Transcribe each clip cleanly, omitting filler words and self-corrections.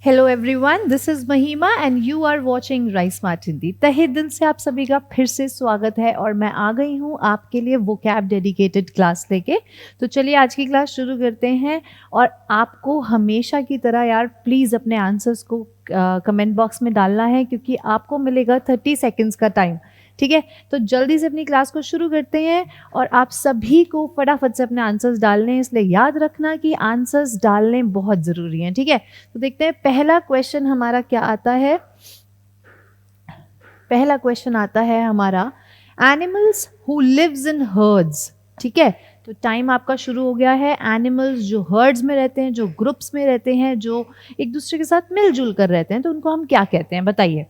Hello everyone, this is Mahima and you are watching Rise Smart Hindi. तहे दिल से आप सभी का फिर से स्वागत है और मैं आ गई हूँ आपके लिए वोकैब डेडिकेटेड क्लास लेके। तो चलिए आज की क्लास शुरू करते हैं। और आपको हमेशा की तरह यार प्लीज़ अपने आंसर्स को कमेंट बॉक्स में डालना है, क्योंकि आपको मिलेगा 30 सेकेंड्स का टाइम। ठीक है, तो जल्दी से अपनी क्लास को शुरू करते हैं और आप सभी को फटाफट से अपने आंसर्स डालने हैं, इसलिए याद रखना कि आंसर्स डालने बहुत ज़रूरी हैं। ठीक है, तो देखते हैं पहला क्वेश्चन हमारा क्या आता है। पहला क्वेश्चन आता है हमारा, animals who lives in herds. ठीक है, तो टाइम आपका शुरू हो गया है। एनिमल्स जो हर्ड्स में रहते हैं, जो ग्रुप्स में रहते हैं, जो एक दूसरे के साथ मिलजुल कर रहते हैं, तो उनको हम क्या कहते हैं, बताइए।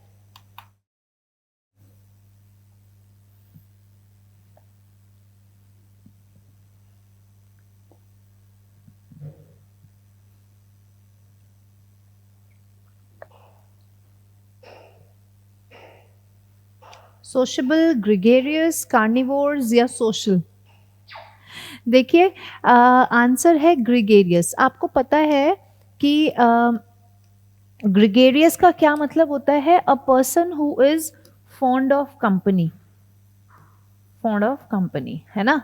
सोशल, ग्रेगेरियस, कार्निवोर्स या सोशल? देखिए आंसर है ग्रेगेरियस। आपको पता है कि ग्रेगेरियस का क्या मतलब होता है? A person who is fond of company. Fond of company है ना,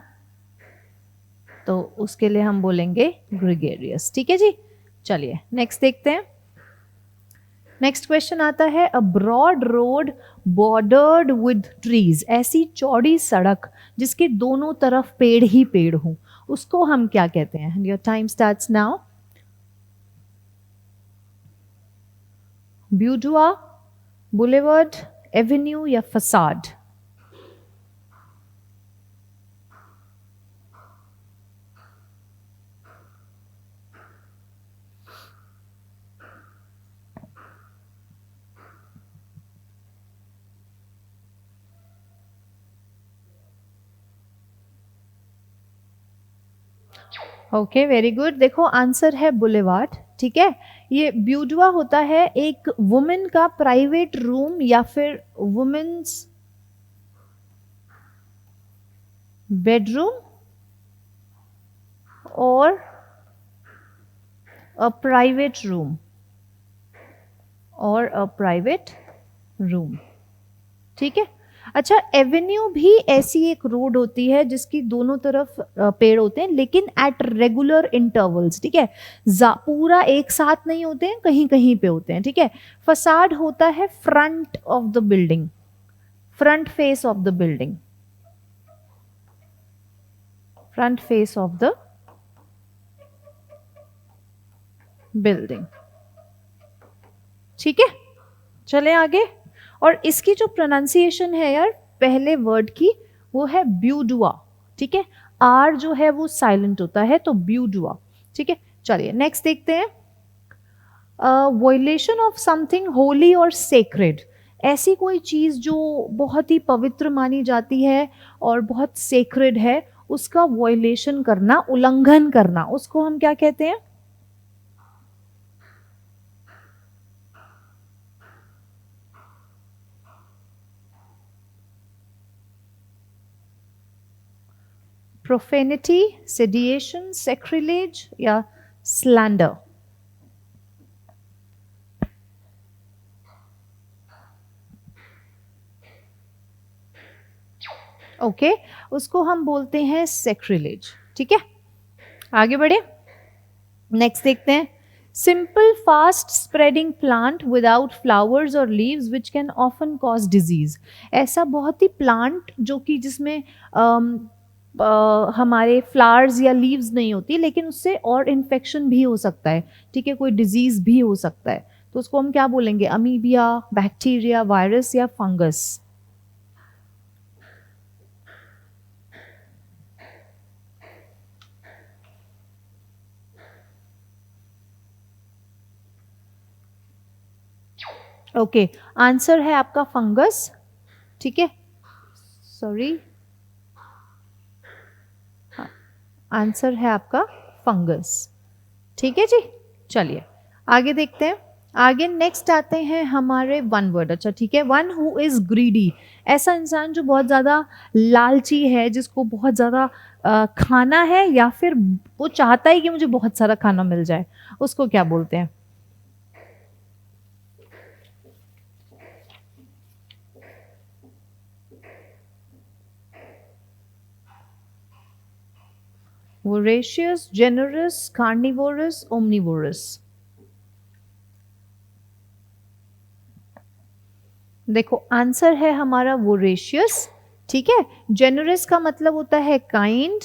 तो उसके लिए हम बोलेंगे ग्रेगेरियस। ठीक है जी, चलिए नेक्स्ट देखते हैं। नेक्स्ट क्वेश्चन आता है, a broad road bordered with trees. ऐसी चौड़ी सड़क जिसके दोनों तरफ पेड़ ही पेड़ हों, उसको हम क्या कहते हैं? Your time starts now. Boudoir, boulevard, avenue या फसाड? Okay, very good. देखो आंसर है बुलेवार्ड। ठीक है, ये ब्यूडुआ होता है एक वुमेन का प्राइवेट रूम या फिर वुमेन्स बेडरूम और अ प्राइवेट रूम और अ प्राइवेट रूम। ठीक है, अच्छा, एवेन्यू भी ऐसी एक रोड होती है जिसकी दोनों तरफ पेड़ होते हैं, लेकिन एट रेगुलर इंटरवल्स। ठीक है, पूरा एक साथ नहीं होते हैं, कहीं कहीं पे होते हैं। ठीक है, फसाड होता है front of the building, front face of the building, front face of the building. ठीक है, चले आगे। और इसकी जो प्रोनाउंसिएशन है यार पहले वर्ड की, वो है ब्यूडुआ। ठीक है, आर जो है वो साइलेंट होता है, तो ब्यूडुआ। ठीक है, चलिए नेक्स्ट देखते हैं। वॉयलेशन ऑफ समथिंग होली और सेक्रेड। ऐसी कोई चीज़ जो बहुत ही पवित्र मानी जाती है और बहुत सेक्रेड है, उसका वॉयलेशन करना, उल्लंघन करना, उसको हम क्या कहते हैं? प्रोफेनिटी, सेडिएशन, सेक्रिलेज या स्लैंडर? ओके, उसको हम बोलते हैं सेक्रिलेज। ठीक है, आगे बढ़े, नेक्स्ट देखते हैं। Simple fast spreading plant without flowers और leaves which can often cause disease. ऐसा बहुत ही प्लांट जो कि जिसमें हमारे फ्लावर्स या लीव्स नहीं होती, लेकिन उससे और इन्फेक्शन भी हो सकता है। ठीक है, कोई डिजीज भी हो सकता है, तो उसको हम क्या बोलेंगे? अमीबिया, बैक्टीरिया, वायरस या फंगस? ओके, आंसर है आपका फंगस। ठीक है, सॉरी, आंसर है आपका फंगस। ठीक है जी, चलिए आगे देखते हैं। आगे नेक्स्ट आते हैं हमारे वन वर्ड। अच्छा ठीक है, वन हु इज ग्रीडी। ऐसा इंसान जो बहुत ज़्यादा लालची है, जिसको बहुत ज़्यादा खाना है, या फिर वो चाहता है कि मुझे बहुत सारा खाना मिल जाए, उसको क्या बोलते हैं? Voracious, generous, carnivorous, omnivorous. देखो आंसर है हमारा वोरेशियस, ठीक है। जेनरस का मतलब होता है काइंड,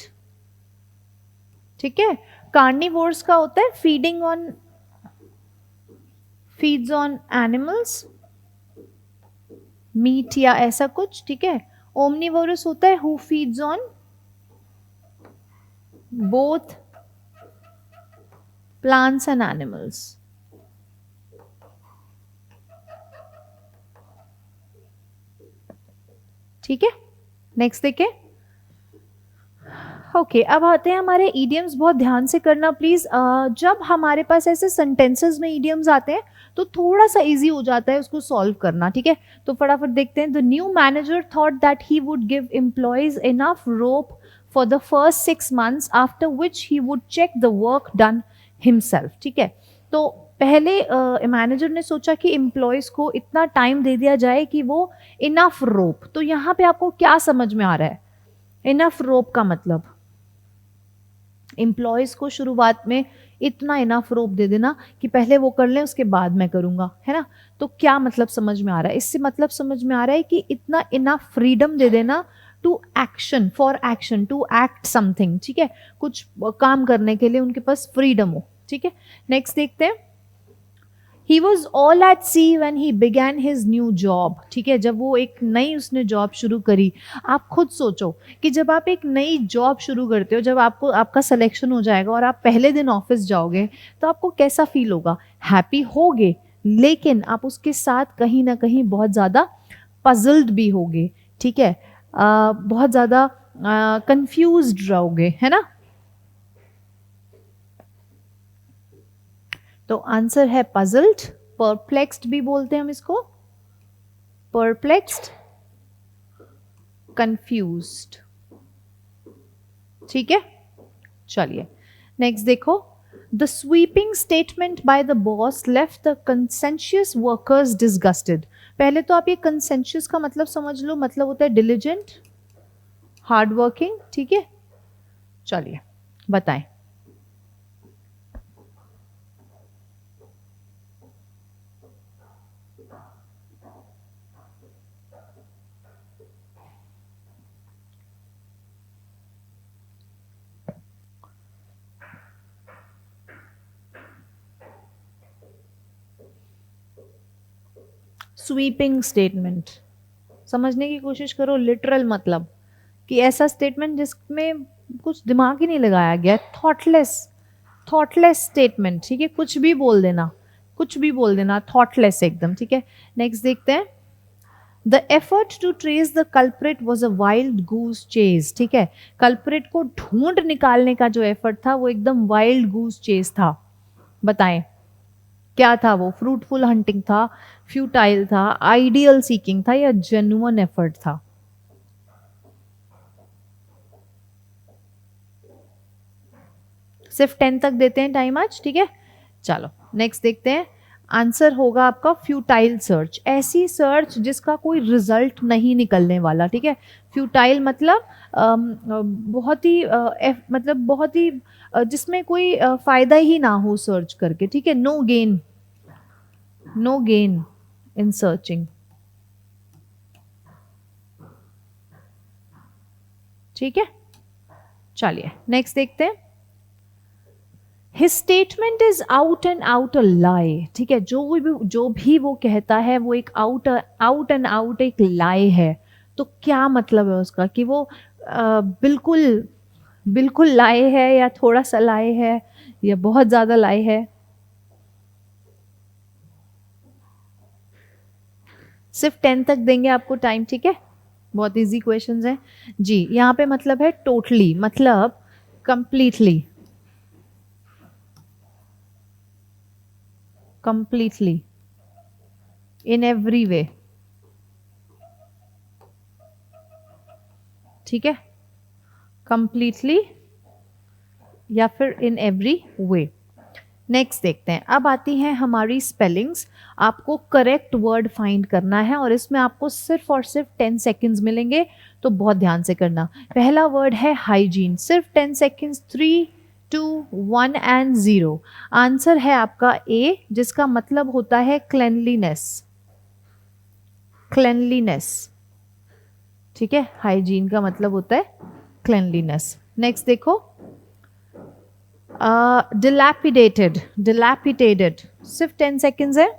ठीक है। कार्निवोर्स का होता है फीड्स ऑन एनिमल्स, मीट या ऐसा कुछ, ठीक है। ओमनिवोरस होता है who feeds on both plants and animals. ठीक है, नेक्स्ट देखिए। ओके अब आते हैं हमारे इडियम्स, बहुत ध्यान से करना प्लीज। जब हमारे पास ऐसे सेंटेंसेस में इडियम्स आते हैं तो थोड़ा सा इजी हो जाता है उसको सॉल्व करना, ठीक है। तो फटाफट देखते हैं। The new manager thought that he would give employees enough rope for the first 6 months after which he would check the work done himself, ठीक है। तो पहले मैनेजर ने सोचा कि एम्प्लॉयज को इतना टाइम दे दिया जाए कि वो इनफ रोप, तो यहाँ पे आपको क्या समझ में आ रहा है? इनफ रोप का मतलब एम्प्लॉयज को शुरुआत में इतना इनफ रोप दे देना कि पहले वो कर लें उसके बाद मैं करूंगा, है ना। तो क्या मतलब समझ में आ रहा है? इससे मतलब समझ में आ रहा है कि इतना इनफ फ्रीडम दे देना to action, for action, to act something, ठीक है। कुछ काम करने के लिए उनके पास फ्रीडम हो, ठीक है। नेक्स्ट देखते हैं। He was all at sea when he began his new job, ठीक है। जब वो एक नई उसने जॉब शुरू करी, आप खुद सोचो कि जब आप एक नई जॉब शुरू करते हो, जब आपको आपका सिलेक्शन हो जाएगा और आप पहले दिन ऑफिस जाओगे तो आपको कैसा फील होगा? हैप्पी होगे, लेकिन आप उसके साथ कहीं ना कहीं बहुत ज़्यादा पजल्ड भी होगे, ठीक है। बहुत ज़्यादा कंफ्यूज्ड रहोगे, है ना। तो आंसर है पजल्ड, परप्लेक्स्ड भी बोलते हैं हम इसको, परप्लेक्स्ड, कंफ्यूज्ड, ठीक है। चलिए नेक्स्ट देखो। The sweeping statement by the boss left the कंसेंशियस workers disgusted. पहले तो आप ये कंसेंशियस का मतलब समझ लो, मतलब होता है डिलिजेंट, हार्ड वर्किंग, ठीक है। चलिए बताएं। स्वीपिंग स्टेटमेंट समझने की कोशिश करो, लिटरल मतलब कि ऐसा स्टेटमेंट जिसमें कुछ दिमाग ही नहीं लगाया गया, थॉटलेस, थॉटलेस स्टेटमेंट, ठीक है। कुछ भी बोल देना, कुछ भी बोल देना, थॉटलेस एकदम, ठीक है। नेक्स्ट देखते हैं। The effort to trace the culprit was a wild goose chase, ठीक है। कल्प्रिट को ढूंढ निकालने का जो एफर्ट था वो एकदम वाइल्ड गूस चेज था। बताएं क्या था वो? फ्रूटफुल हंटिंग था, फ्यूटाइल था, आइडियल सीकिंग था, या जेन्युइन एफर्ट था? सिर्फ 10 तक देते हैं टाइम आज, ठीक है। चलो नेक्स्ट देखते हैं। आंसर होगा आपका फ्यूटाइल सर्च, ऐसी सर्च जिसका कोई रिजल्ट नहीं निकलने वाला, ठीक है। फ्यूटाइल मतलब बहुत ही मतलब बहुत ही जिसमें कोई फायदा ही ना हो सर्च करके, ठीक है। No gain, no gain in searching, ठीक है। चलिए नेक्स्ट देखते हैं। His statement is out and out a lie, ठीक है। जो भी वो कहता है वो एक आउट एंड आउट एक लाई है। तो क्या मतलब है उसका? कि वो बिल्कुल बिल्कुल लाई है, या थोड़ा सा लाई है, या बहुत ज्यादा लाई है? सिर्फ 10 तक देंगे आपको टाइम, ठीक है। बहुत इजी क्वेश्चंस हैं जी। यहाँ पे मतलब है टोटली, मतलब completely, completely, in every way, ठीक है। कंप्लीटली या फिर इन एवरी वे। नेक्स्ट देखते हैं, अब आती हैं हमारी स्पेलिंग्स। आपको करेक्ट वर्ड फाइंड करना है और इसमें आपको सिर्फ और सिर्फ 10 सेकेंड्स मिलेंगे, तो बहुत ध्यान से करना। पहला वर्ड है हाइजीन, सिर्फ 10 सेकेंड्स। 3 2 1 एंड 0। आंसर है आपका ए, जिसका मतलब होता है क्लेanलीनेस। क्लेanलीनेस, ठीक है, हाइजीन का मतलब होता है क्लेanलीनेस। नेक्स्ट देखो, dilapidated, dilapidated, सिर्फ 10 सेकेंड्स है।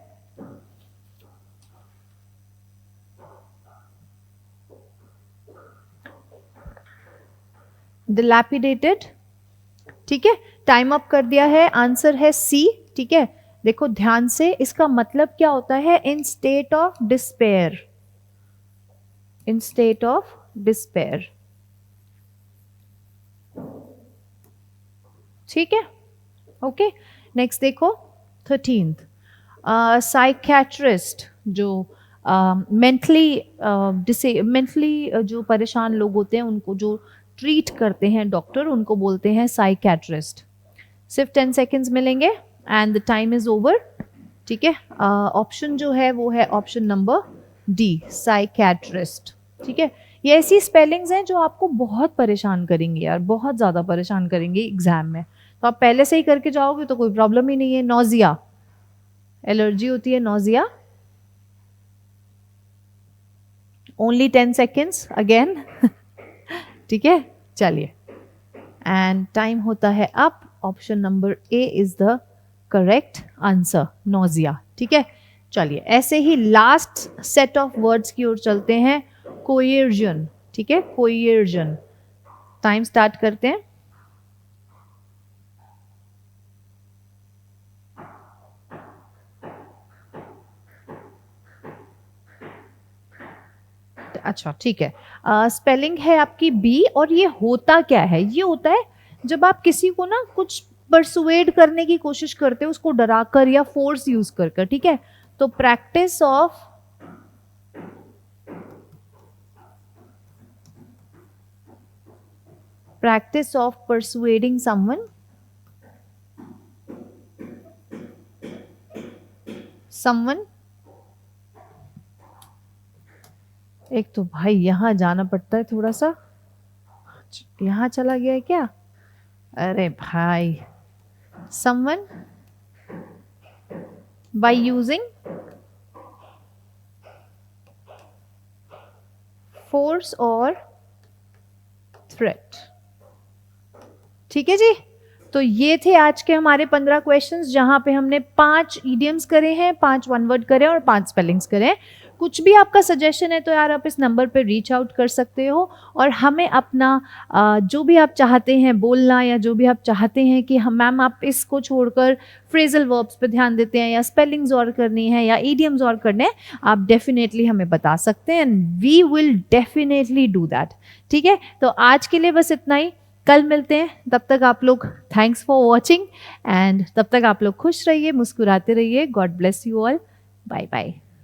dilapidated, ठीक है, टाइम अप कर दिया है। आंसर है सी, ठीक है। देखो ध्यान से, इसका मतलब क्या होता है, इन state of despair, in state of despair, ठीक है, ओके। नेक्स्ट देखो 13th, साइकियाट्रिस्ट, जो मेंटली जो परेशान लोग होते हैं उनको जो ट्रीट करते हैं डॉक्टर, उनको बोलते हैं साइकियाट्रिस्ट। सिर्फ 10 सेकेंड्स मिलेंगे and the time is over, ठीक है। ऑप्शन जो है वो है ऑप्शन नंबर डी, साइकियाट्रिस्ट, ठीक है। ये ऐसी स्पेलिंग्स हैं जो आपको बहुत परेशान करेंगी यार, बहुत ज़्यादा परेशान करेंगी एग्जाम में, तो आप पहले से ही करके जाओगे तो कोई प्रॉब्लम ही नहीं है। नोजिया, एलर्जी होती है नोजिया। ओनली 10 सेकेंड्स अगेन, ठीक है, चलिए। एंड टाइम होता है अब। Option number A is the correct answer, nausea, ठीक है। चलिए ऐसे ही लास्ट सेट ऑफ वर्ड्स की ओर चलते हैं, कोयर्जन, ठीक है, कोयर्जन। टाइम स्टार्ट करते हैं। अच्छा ठीक है, स्पेलिंग है आपकी बी, और ये होता क्या है, ये होता है जब आप किसी को ना कुछ परसुएड करने की कोशिश करते हो, उसको डराकर या फोर्स यूज कर, ठीक है। तो प्रैक्टिस ऑफ परसुएडिंग समवन। एक तो भाई यहाँ जाना पड़ता है थोड़ा सा, यहाँ चला गया है क्या, अरे भाई। समवन बाय यूजिंग फोर्स और थ्रेट, ठीक है जी। तो ये थे आज के हमारे 15 क्वेश्चंस, जहां पे हमने 5 इडियम्स करे हैं, 5 वन वर्ड करे हैं और 5 स्पेलिंग्स करे हैं। कुछ भी आपका सजेशन है तो यार आप इस नंबर पे रीच आउट कर सकते हो, और हमें अपना जो भी आप चाहते हैं बोलना, या जो भी आप चाहते हैं कि हम मैम आप इसको छोड़कर फ्रेजल वर्ब्स पे ध्यान देते हैं, या स्पेलिंग्स और करनी है, या इडियम्स और करने हैं, आप डेफिनेटली हमें बता सकते हैं, and we will definitely do that, ठीक है। तो आज के लिए बस इतना ही, कल मिलते हैं, तब तक आप लोग थैंक्स फॉर वॉचिंग, एंड तब तक आप लोग खुश रहिए, मुस्कुराते रहिए। God bless you all, bye bye.